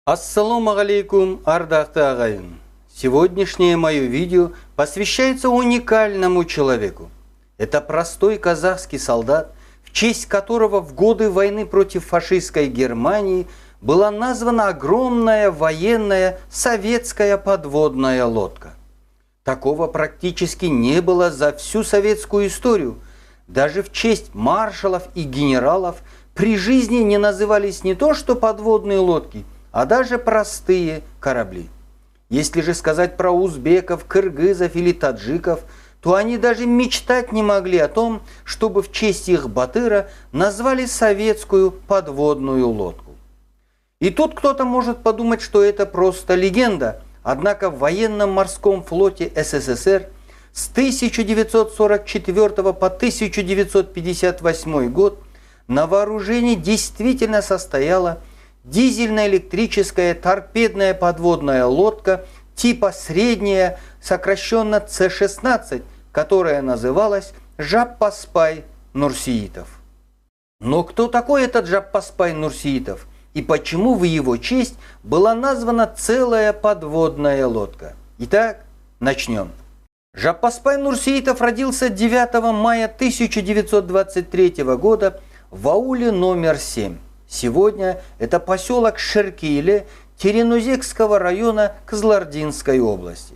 Ассаламу алейкум, ардақты ағайын. Сегодняшнее мое видео посвящается уникальному человеку. Это простой казахский солдат, в честь которого в годы войны против фашистской Германии была названа огромная военная советская подводная лодка. Такого практически не было за всю советскую историю. Даже в честь маршалов и генералов при жизни не назывались не то что подводные лодки, а даже простые корабли. Если же сказать про узбеков, кыргызов или таджиков, то они даже мечтать не могли о том, чтобы в честь их батыра назвали советскую подводную лодку. И тут кто-то может подумать, что это просто легенда, однако в военном морском флоте СССР с 1944 по 1958 год на вооружении действительно состояла дизельно-электрическая торпедная подводная лодка типа средняя, сокращенно С-16, которая называлась Жаппаспай Нурсиитов. Но кто такой этот Жаппаспай Нурсиитов и почему в его честь была названа целая подводная лодка? Итак, начнем. Жаппаспай Нурсиитов родился 9 мая 1923 года в ауле номер 7. Сегодня это поселок Шеркейле Теренузекского района Кызылординской области.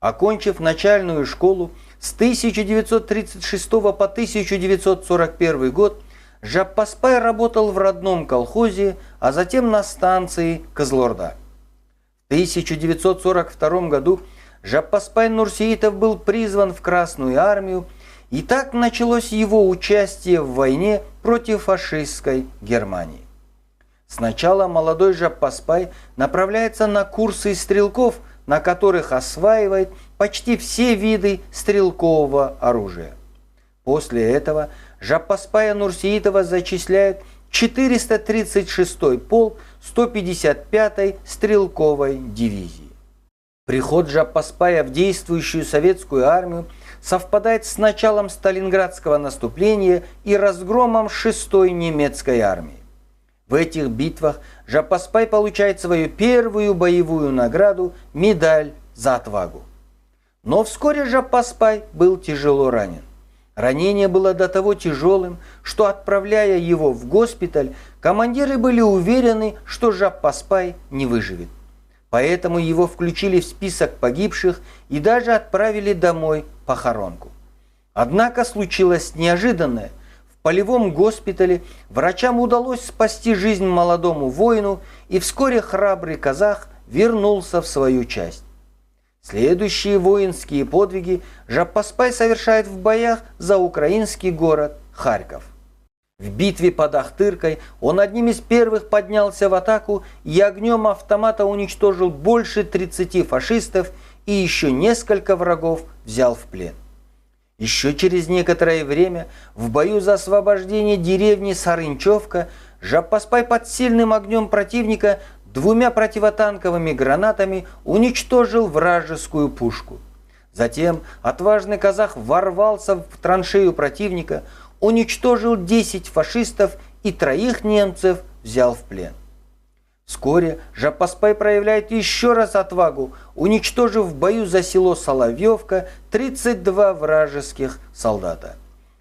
Окончив начальную школу с 1936 по 1941 год, Жаппаспай работал в родном колхозе, а затем на станции Кызылорда. В 1942 году Жаппаспай Нурсиитов был призван в Красную армию, и так началось его участие в войне против фашистской Германии. Сначала молодой Жаппаспай направляется на курсы стрелков, на которых осваивает почти все виды стрелкового оружия. После этого Жаппаспая Нурсиитова зачисляют в 436-й полк 155-й стрелковой дивизии. Приход Жаппаспая в действующую советскую армию совпадает с началом Сталинградского наступления и разгромом 6-й немецкой армии. В этих битвах Жаппаспай получает свою первую боевую награду – медаль за отвагу. Но вскоре Жаппаспай был тяжело ранен. Ранение было до того тяжелым, что, отправляя его в госпиталь, командиры были уверены, что Жаппаспай не выживет. Поэтому его включили в список погибших и даже отправили домой похоронку. Однако случилось неожиданное. В полевом госпитале врачам удалось спасти жизнь молодому воину, и вскоре храбрый казах вернулся в свою часть. Следующие воинские подвиги Жаппаспай совершает в боях за украинский город Харьков. В битве под Ахтыркой он одним из первых поднялся в атаку и огнем автомата уничтожил больше 30 фашистов и еще несколько врагов взял в плен. Еще через некоторое время в бою за освобождение деревни Сарынчевка Жаппаспай под сильным огнем противника 2 противотанковыми гранатами уничтожил вражескую пушку. Затем отважный казах ворвался в траншею противника, уничтожил 10 фашистов и 3 немцев взял в плен. Вскоре Жаппаспай проявляет еще раз отвагу, уничтожив в бою за село Соловьевка 32 вражеских солдата.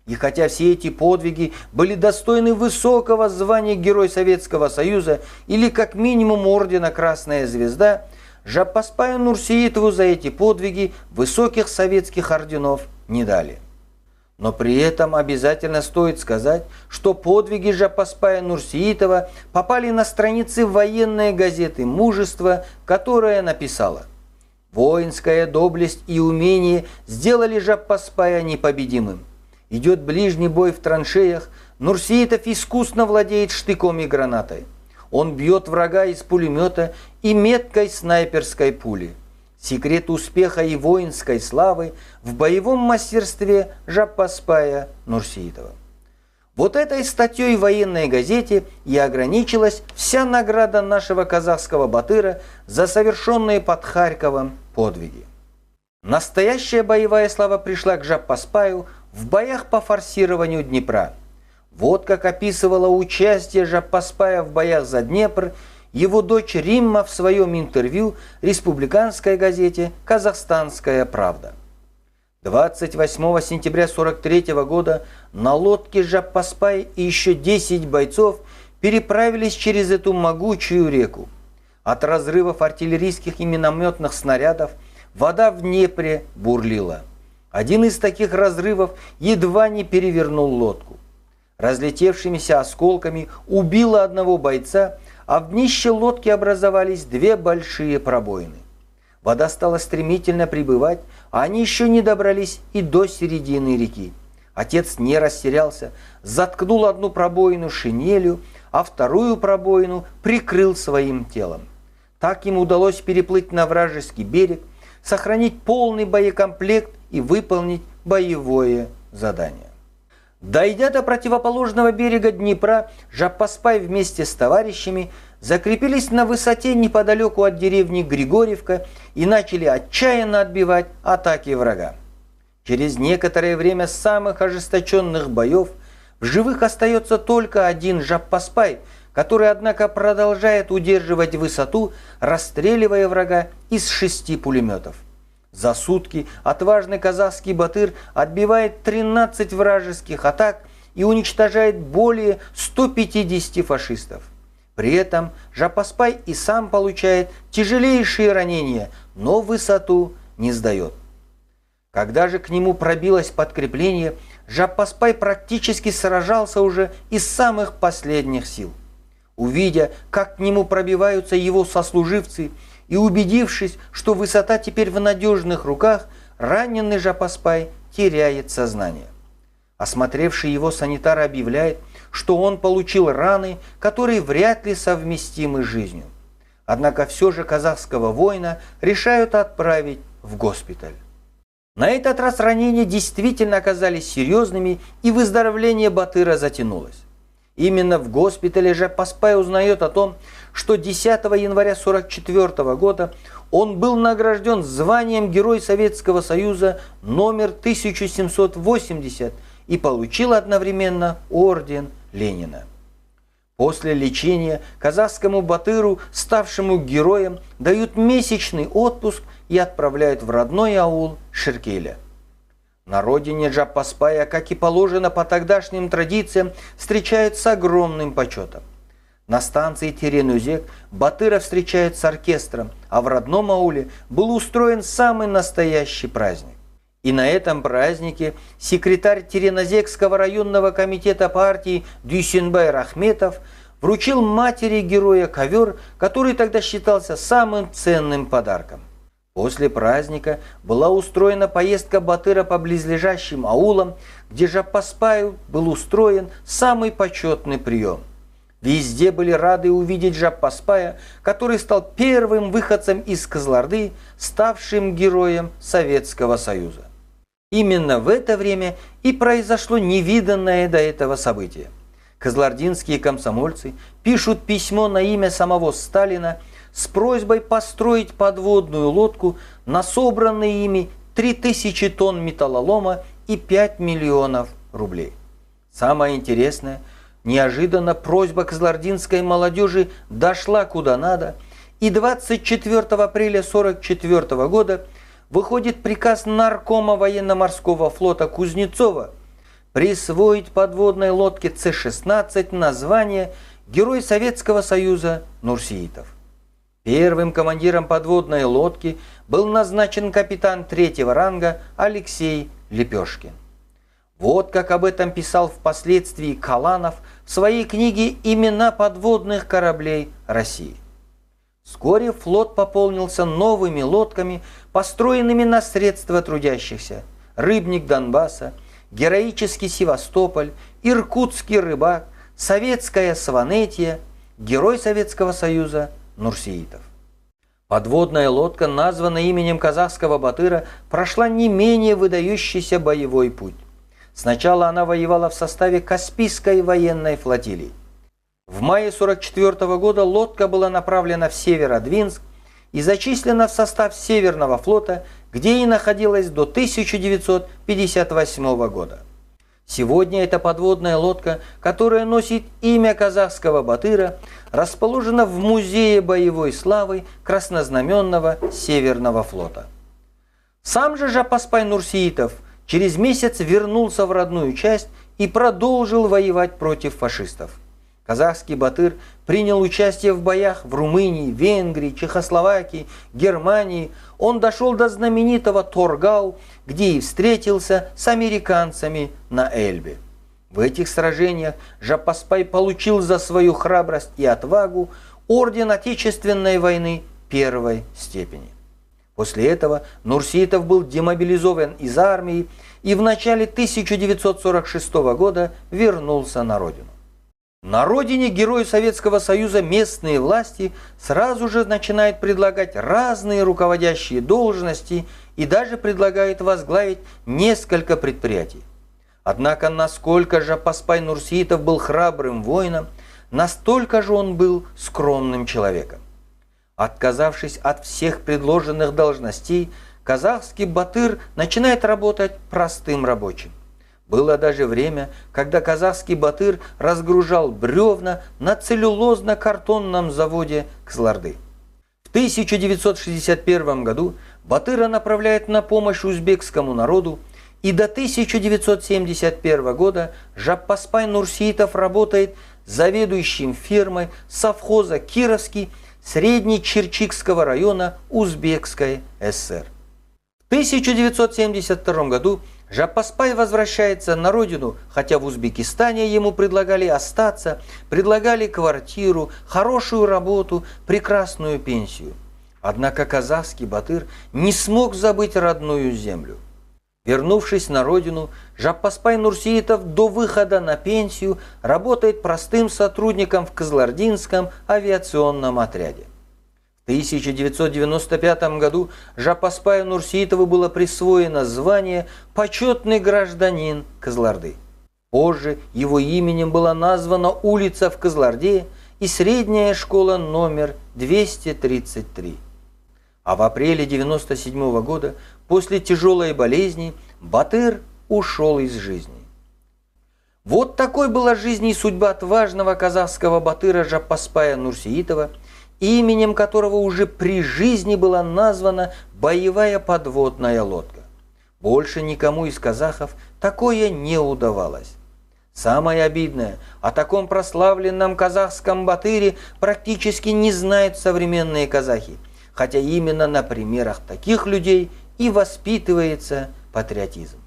И хотя все эти подвиги были достойны высокого звания Герой Советского Союза или как минимум ордена Красная Звезда, Жаппаспаю Нурсиитову за эти подвиги высоких советских орденов не дали. Но при этом обязательно стоит сказать, что подвиги Жаппаспая Нурсиитова попали на страницы военной газеты «Мужество», которая написала: «Воинская доблесть и умение сделали Жаппаспая непобедимым. Идет ближний бой в траншеях, Нурсиитов искусно владеет штыком и гранатой. Он бьет врага из пулемета и меткой снайперской пули. Секрет успеха и воинской славы в боевом мастерстве Жаппаспая Нурсиитова». Вот этой статьей в военной газете и ограничилась вся награда нашего казахского батыра за совершенные под Харьковом подвиги. Настоящая боевая слава пришла к Жаппаспаю в боях по форсированию Днепра. Вот как описывала участие Жаппаспая в боях за Днепр его дочь Римма в своем интервью республиканской газете «Казахстанская правда». 28 сентября 1943 года на лодке Жаппаспай и еще 10 бойцов переправились через эту могучую реку. От разрывов артиллерийских и минометных снарядов вода в Днепре бурлила. Один из таких разрывов едва не перевернул лодку. Разлетевшимися осколками убило одного бойца, а в днище лодки образовались 2 большие пробоины. Вода стала стремительно прибывать, а они еще не добрались и до середины реки. Отец не растерялся, заткнул одну пробоину шинелью, а вторую пробоину прикрыл своим телом. Так им удалось переплыть на вражеский берег, сохранить полный боекомплект и выполнить боевое задание. Дойдя до противоположного берега Днепра, Жаппаспай вместе с товарищами закрепились на высоте неподалеку от деревни Григорьевка и начали отчаянно отбивать атаки врага. Через некоторое время самых ожесточенных боев в живых остается только один Жаппаспай, который, однако, продолжает удерживать высоту, расстреливая врага из 6 пулеметов. За сутки отважный казахский батыр отбивает 13 вражеских атак и уничтожает более 150 фашистов. При этом Жаппаспай и сам получает тяжелейшие ранения, но высоту не сдает. Когда же к нему пробилось подкрепление, Жаппаспай практически сражался уже из самых последних сил. Увидя, как к нему пробиваются его сослуживцы, и убедившись, что высота теперь в надежных руках, раненый Жаппаспай теряет сознание. Осмотревший его санитар объявляет, что он получил раны, которые вряд ли совместимы с жизнью. Однако все же казахского воина решают отправить в госпиталь. На этот раз ранения действительно оказались серьезными, и выздоровление батыра затянулось. Именно в госпитале Жаппаспай узнает о том, что 10 января 1944 года он был награжден званием Герой Советского Союза номер 1780 и получил одновременно орден Ленина. После лечения казахскому батыру, ставшему героем, дают месячный отпуск и отправляют в родной аул Ширкеля. На родине Жаппаспая, как и положено по тогдашним традициям, встречают с огромным почетом. На станции Теренузек батыра встречают с оркестром, а в родном ауле был устроен самый настоящий праздник. И на этом празднике секретарь Теренозекского районного комитета партии Дүйсенбай Рахметов вручил матери героя ковер, который тогда считался самым ценным подарком. После праздника была устроена поездка батыра по близлежащим аулам, где Жаппаспаю был устроен самый почетный прием. Везде были рады увидеть Жаппаспая, который стал первым выходцем из Кызылорды, ставшим героем Советского Союза. Именно в это время и произошло невиданное до этого событие. Кызылординские комсомольцы пишут письмо на имя самого Сталина с просьбой построить подводную лодку на собранные ими 3000 тонн металлолома и 5 миллионов рублей. Самое интересное, неожиданно просьба кызылординской молодежи дошла куда надо, и 24 апреля 1944 года выходит приказ наркома военно-морского флота Кузнецова присвоить подводной лодке С-16 название «Герой Советского Союза Нурсиитов». Первым командиром подводной лодки был назначен капитан 3-го ранга Алексей Лепешкин. Вот как об этом писал впоследствии Каланов в своей книге «Имена подводных кораблей России». Вскоре флот пополнился новыми лодками, построенными на средства трудящихся: «Рыбник Донбасса», «Героический Севастополь», «Иркутский рыбак», «Советская Сванетия», «Герой Советского Союза Нурсиитов». Подводная лодка, названная именем казахского батыра, прошла не менее выдающийся боевой путь. Сначала она воевала в составе Каспийской военной флотилии. В мае 1944 года лодка была направлена в Северодвинск и зачислена в состав Северного флота, где и находилась до 1958 года. Сегодня эта подводная лодка, которая носит имя казахского батыра, расположена в Музее боевой славы Краснознаменного Северного флота. Сам же Жаппаспай Нурсиитов через месяц вернулся в родную часть и продолжил воевать против фашистов. Казахский батыр принял участие в боях в Румынии, Венгрии, Чехословакии, Германии. Он дошел до знаменитого Торгау, где и встретился с американцами на Эльбе. В этих сражениях Жаппаспай получил за свою храбрость и отвагу орден Отечественной войны первой степени. После этого Нурсиитов был демобилизован из армии и в начале 1946 года вернулся на родину. На родине герою Советского Союза местные власти сразу же начинают предлагать разные руководящие должности и даже предлагают возглавить несколько предприятий. Однако насколько Жаппаспай Нурсиитов был храбрым воином, настолько же он был скромным человеком. Отказавшись от всех предложенных должностей, казахский батыр начинает работать простым рабочим. Было даже время, когда казахский батыр разгружал бревна на целлюлозно-картонном заводе Кызылорды. В 1961 году батыра направляет на помощь узбекскому народу, и до 1971 года Жаппаспай Нурсиитов работает заведующим фирмой совхоза Кировский Среднечерчикского района Узбекской ССР. В 1972 году Жаппаспай возвращается на родину, хотя в Узбекистане ему предлагали остаться, предлагали квартиру, хорошую работу, прекрасную пенсию. Однако казахский батыр не смог забыть родную землю. Вернувшись на родину, Жаппаспай Нурсиитов до выхода на пенсию работает простым сотрудником в Кызылординском авиационном отряде. В 1995 году Жаппаспаю Нурсиитову было присвоено звание «Почетный гражданин Кызылорды». Позже его именем была названа улица в Кызылорде и средняя школа номер 233. А в апреле 1997 года, после тяжелой болезни, батыр ушел из жизни. Вот такой была жизнь и судьба отважного казахского батыра Жаппаспая Нурсиитова, именем которого уже при жизни была названа боевая подводная лодка. Больше никому из казахов такое не удавалось. Самое обидное, о таком прославленном казахском батыре практически не знают современные казахи, хотя именно на примерах таких людей и воспитывается патриотизм.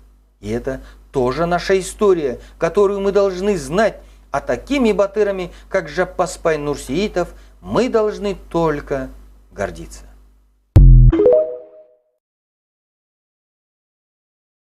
И это тоже наша история, которую мы должны знать, а такими батырами, как Жаппаспай Нурсиитов, мы должны только гордиться.